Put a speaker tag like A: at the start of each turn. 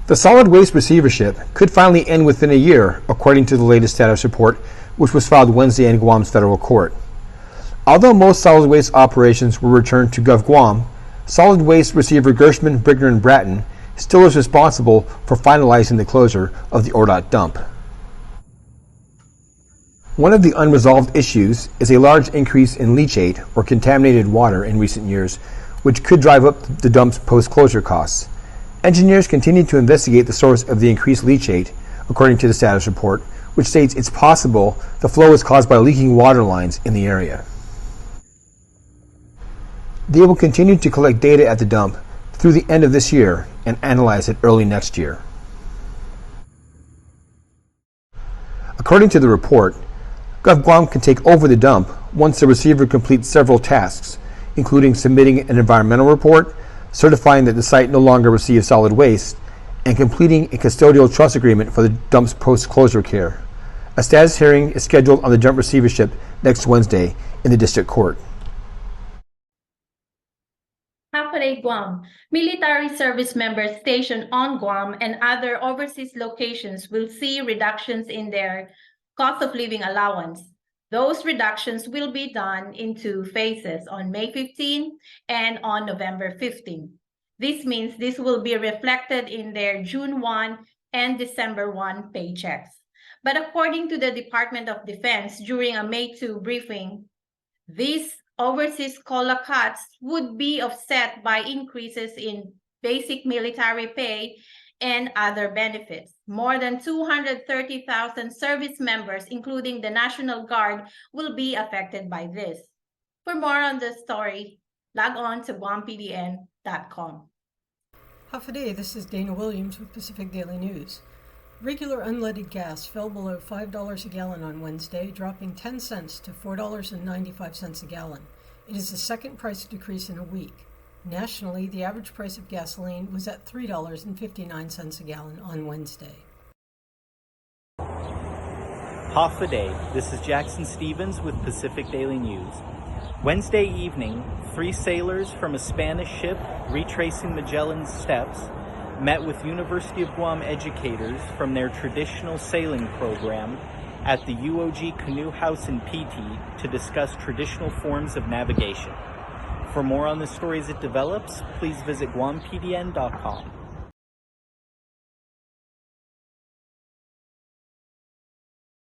A: The solid waste receivership could finally end within a year, according to the latest status report, which was filed Wednesday in Guam's federal court. Although most solid waste operations were returned to GovGuam, solid waste receiver Gershman, Brigner, and Bratton still is responsible for finalizing the closure of the ORDOT dump. One of the unresolved issues is a large increase in leachate, or contaminated water, in recent years, which could drive up the dump's post-closure costs. Engineers continue to investigate the source of the increased leachate, according to the status report, which states it's possible the flow is caused by leaking water lines in the area. They will continue to collect data at the dump through the end of this year and analyze it early next year. According to the report, GovGuam can take over the dump once the receiver completes several tasks, including submitting an environmental report, certifying that the site no longer receives solid waste, and completing a custodial trust agreement for the dump's post-closure care. A status hearing is scheduled on the dump receivership next Wednesday in the district court.
B: Hapaday, Guam. Military service members stationed on Guam and other overseas locations will see reductions in their cost of living allowance. Those reductions will be done in 2 phases on May 15 and on November 15. This means this will be reflected in their June 1 and December 1 paychecks. But according to the Department of Defense during a May 2 briefing, these overseas COLA cuts would be offset by increases in basic military pay and other benefits. More than 230,000 service members, including the National Guard, will be affected by this. For more on this story, log on to guampdn.com.
C: Hapaday, this is Dana Williams with Pacific Daily News. Regular unleaded gas fell below $5 a gallon on Wednesday, dropping 10 cents to $4.95 a gallon. It is the second price decrease in a week. Nationally, the average price of gasoline was at $3.59 a gallon on Wednesday.
D: Hapaday, this is Jackson Stevens with Pacific Daily News. Wednesday evening, 3 sailors from a Spanish ship retracing Magellan's steps met with University of Guam educators from their traditional sailing program at the UOG Canoe House in PT to discuss traditional forms of navigation. For more on this story as it develops, please visit guampdn.com.